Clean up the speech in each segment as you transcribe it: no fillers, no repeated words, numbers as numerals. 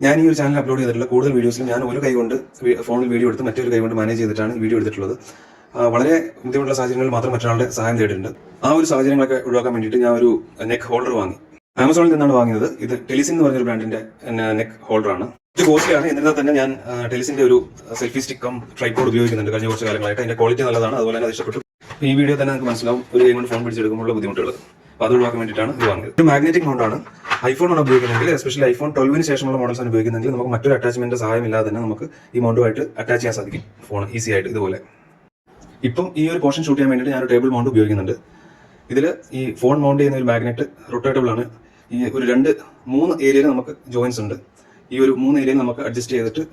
ഞാൻ ഈ ഒരു ചാനൽ അപ്ലോഡ് ചെയ്തിട്ടുള്ള കൂടുതൽ വീഡിയോസിലും ഞാൻ ഒരു കൈ കൊണ്ട് ഫോണിൽ വീഡിയോ എടുത്ത് മറ്റൊരു കൈ കൊണ്ട് മാനേജ് ചെയ്തിട്ടാണ് വീഡിയോ എടുത്തിട്ടുള്ളത്. വളരെ ബുദ്ധിമുട്ടുള്ള സാഹചര്യങ്ങളിൽ മാത്രം മറ്റൊരാളുടെ സഹായം തേടിയിട്ടുണ്ട്. ആ ഒരു സാഹചര്യങ്ങളൊക്കെ ഒഴിവാക്കാൻ വേണ്ടിയിട്ട് ഞാൻ ഒരു നെക്ക് ഹോൾഡർ വാങ്ങി. ആമസോണിൽ നിന്നാണ് വാങ്ങിയത്. ഇത് ടെലിസിൻ എന്ന് പറഞ്ഞൊരു ബ്രാൻഡിന്റെ നെക്ക് ഹോൾഡറാണ്. ഇത് കോസ്റ്റ്ലിയാണ്. എന്നിരുന്നാൽ തന്നെ ഞാൻ ടെലിസിന്റെ ഒരു സെൽഫി സ്റ്റിക്കും ട്രൈപോഡ് ഉപയോഗിക്കുന്നുണ്ട് കഴിഞ്ഞ കുറച്ച് കാലങ്ങളായിട്ട്. അതിന്റെ ക്വാളിറ്റി നല്ലതാണ്, അതുപോലെ തന്നെ അത് ഇഷ്ടപ്പെട്ടു. ഈ വീഡിയോ തന്നെ നിങ്ങൾക്ക് മനസ്സിലാവും ഒരു കൈ കൊണ്ട് ഫോൺ പിടിച്ചെടുക്കുമ്പോൾ ബുദ്ധിമുട്ടുള്ളത്. അപ്പോൾ അത് ഒഴിവാക്കാൻ വേണ്ടിയിട്ടാണ് ഇത് വാങ്ങിയത്. ഒരു മാഗ്നറ്റിക് മൗണ്ടാണ്. ഐഫോണാണ് ഉപയോഗിക്കുന്നതെങ്കിൽ, എസ്പെഷ്യലി ഐഫോൺ 12 ശേഷമുള്ള മോഡൽസ് ആണ് ഉപയോഗിക്കുന്നതെങ്കിൽ നമുക്ക് മറ്റൊരു അറ്റാച്ച്മെന്റ് സഹായമില്ലാതെ തന്നെ നമുക്ക് ഈ മൗണ്ടുമായിട്ട് അറ്റാച്ച് ചെയ്യാൻ സാധിക്കും ഫോൺ ഈസി ആയിട്ട്. ഇതുപോലെ ഇപ്പം ഈ ഒരു പോർഷൻ ഷൂട്ട് ചെയ്യാൻ വേണ്ടിയിട്ട് ഞാൻ ഒരു ടേബിൾ മൗണ്ട് ഉപയോഗിക്കുന്നുണ്ട്. ഇതിൽ ഈ ഫോൺ മൗണ്ട് ചെയ്യുന്ന ഒരു മാഗ്നറ്റ് റൊട്ടേറ്റബിൾ ആണ്. ഈ ഒരു 2-3 ഏരിയയിൽ നമുക്ക് ജോയിൻസ് ഉണ്ട്. ഈ ഒരു 3 ഏരിയയിൽ നമുക്ക് അഡ്ജസ്റ്റ് ചെയ്തിട്ട്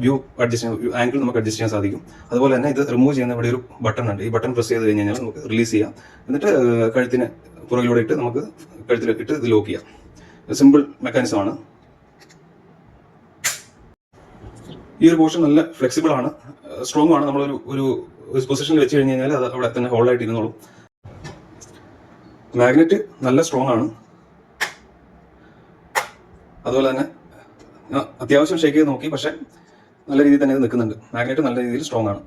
വ്യൂ അഡ്ജസ്റ്റ് ആംഗിൾ നമുക്ക് അഡ്ജസ്റ്റ് ചെയ്യാൻ സാധിക്കും. അതുപോലെ തന്നെ ഇത് റിമൂവ് ചെയ്യുന്ന ഇവിടെ ഒരു ബട്ടൺ ഉണ്ട്. ഈ ബട്ടൺ പ്രസ് ചെയ്ത് കഴിഞ്ഞാൽ നമുക്ക് റിലീസ് ചെയ്യാം. എന്നിട്ട് കഴുത്തിന് പുറകിലൂടെ ഇട്ട് നമുക്ക് കഴുത്തിൽ ഇട്ട് ഇത് ലോക്ക് ചെയ്യാം. സിമ്പിൾ മെക്കാനിസം ആണ്. ഈ ഒരു പോർഷൻ നല്ല ഫ്ലെക്സിബിൾ ആണ്, സ്ട്രോങ് ആണ്. നമ്മളൊരു പൊസിഷനിൽ വെച്ച് കഴിഞ്ഞ് കഴിഞ്ഞാൽ അത് അവിടെ തന്നെ ഹോൾഡായിട്ട് ഇരുന്നോളും. മാഗ്നറ്റ് നല്ല സ്ട്രോങ് ആണ്. അതുപോലെ തന്നെ അത്യാവശ്യം ഷേക്ക് ചെയ്ത് നോക്കി, പക്ഷെ നല്ല രീതിയിൽ തന്നെ ഇത് നിൽക്കുന്നുണ്ട്. മാഗ്നറ്റ് നല്ല രീതിയിൽ സ്ട്രോങ് ആണ്.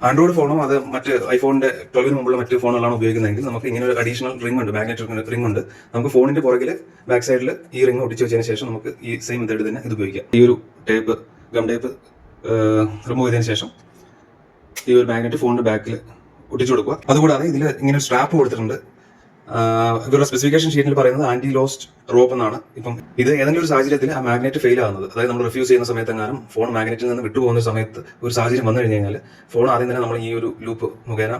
ആൻഡ്രോയിഡ് ഫോണോ അത് മറ്റ് ഐഫോണിന്റെ 12 മുമ്പുള്ള മറ്റ് ഫോണുകളാണ് ഉപയോഗിക്കുന്നതെങ്കിൽ നമുക്ക് ഇങ്ങനെ ഒരു അഡീഷണൽ റിംഗ് ഉണ്ട്, മാഗ്നറ്റിക് റിംഗ് ഉണ്ട്. നമുക്ക് ഫോണിന്റെ പുറകിൽ ബാക്ക് സൈഡിൽ ഈ റിംഗ് ഒട്ടിച്ച് വെച്ചതിന് ശേഷം നമുക്ക് ഈ സെയിം മെത്തേഡ് തന്നെ ഇത് ഉപയോഗിക്കാം. ഈ ഒരു ടേപ്പ് ഗം ടേപ്പ് റിമൂവ് ചെയ്തതിന് ശേഷം ഈ ഒരു മാഗ്നറ്റ് ഫോണിന്റെ ബാക്കിൽ ഒട്ടിച്ചു കൊടുക്കുക. അതുകൂടാതെ ഇതിൽ ഇങ്ങനെ ഒരു സ്ട്രാപ്പ് കൊടുത്തിട്ടുണ്ട്. ഇവരുടെ സ്പെസിഫിക്കേഷൻ ഷീറ്റിൽ പറയുന്നത് ആന്റി ലോസ്റ്റ് റോപ്പ് എന്നാണ്. ഇപ്പം ഇത് ഏതെങ്കിലും ഒരു സാഹചര്യത്തിൽ ആ മാഗ്നറ്റ് ഫെയിൽ ആകുന്നത്, അതായത് നമ്മൾ റിഫ്യൂസ് ചെയ്യുന്ന സമയത്തെങ്ങാനും ഫോൺ മാഗ്നറ്റിൽ നിന്ന് വിട്ടുപോകുന്ന സമയത്ത് ഒരു സാഹചര്യം വന്നു കഴിഞ്ഞ് കഴിഞ്ഞാൽ ഫോൺ ആദ്യം തന്നെ നമ്മൾ ഈ ഒരു ലൂപ്പ് മുഖേന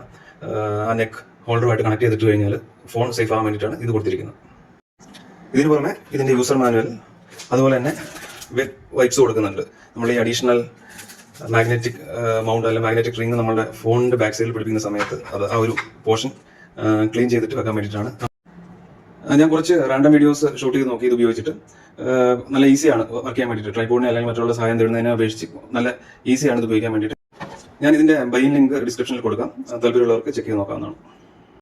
ആ നെക്ക് ഹോൾഡറുമായിട്ട് കണക്ട് ചെയ്തിട്ട് കഴിഞ്ഞാൽ ഫോൺ സേഫ് ആകാൻ വേണ്ടിയിട്ടാണ് ഇത് കൊടുത്തിരിക്കുന്നത്. ഇതിന് പുറമെ ഇതിന്റെ യൂസർ മാനുവൽ, അതുപോലെ തന്നെ വെബ് വൈപ്സ് കൊടുക്കുന്നുണ്ട്. നമ്മൾ ഈ അഡീഷണൽ മാഗ്നറ്റിക് മൗണ്ട് അല്ലെങ്കിൽ മാഗ്നറ്റിക് റിംഗ് നമ്മുടെ ഫോണിന്റെ ബാക്ക് സൈഡിൽ പിടിപ്പിക്കുന്ന സമയത്ത് അത് ആ ഒരു പോർഷൻ ക്ലീൻ ചെയ്തിട്ട് വെക്കാൻ വേണ്ടിയിട്ടാണ്. ഞാൻ കുറച്ച് റാൻഡം വീഡിയോസ് ഷൂട്ട് ചെയ്ത് നോക്കി ഇത് ഉപയോഗിച്ചിട്ട്. നല്ല ഈസിയാണ് വർക്ക് ചെയ്യാൻ വേണ്ടിയിട്ട്. ട്രൈപോഡിനെ അല്ലെങ്കിൽ മറ്റുള്ള സഹായം തേടുന്നതിനെ അപേക്ഷിച്ച് നല്ല ഈസിയാണ് ഇത് ഉപയോഗിക്കാൻ വേണ്ടിയിട്ട്. ഞാൻ ഇതിന്റെ ബൈയിങ് ലിങ്ക് ഡിസ്ക്രിപ്ഷനിൽ കൊടുക്കാം. താല്പര്യമുള്ളവർക്ക് ചെക്ക് ചെയ്ത് നോക്കാവുന്നതാണ്.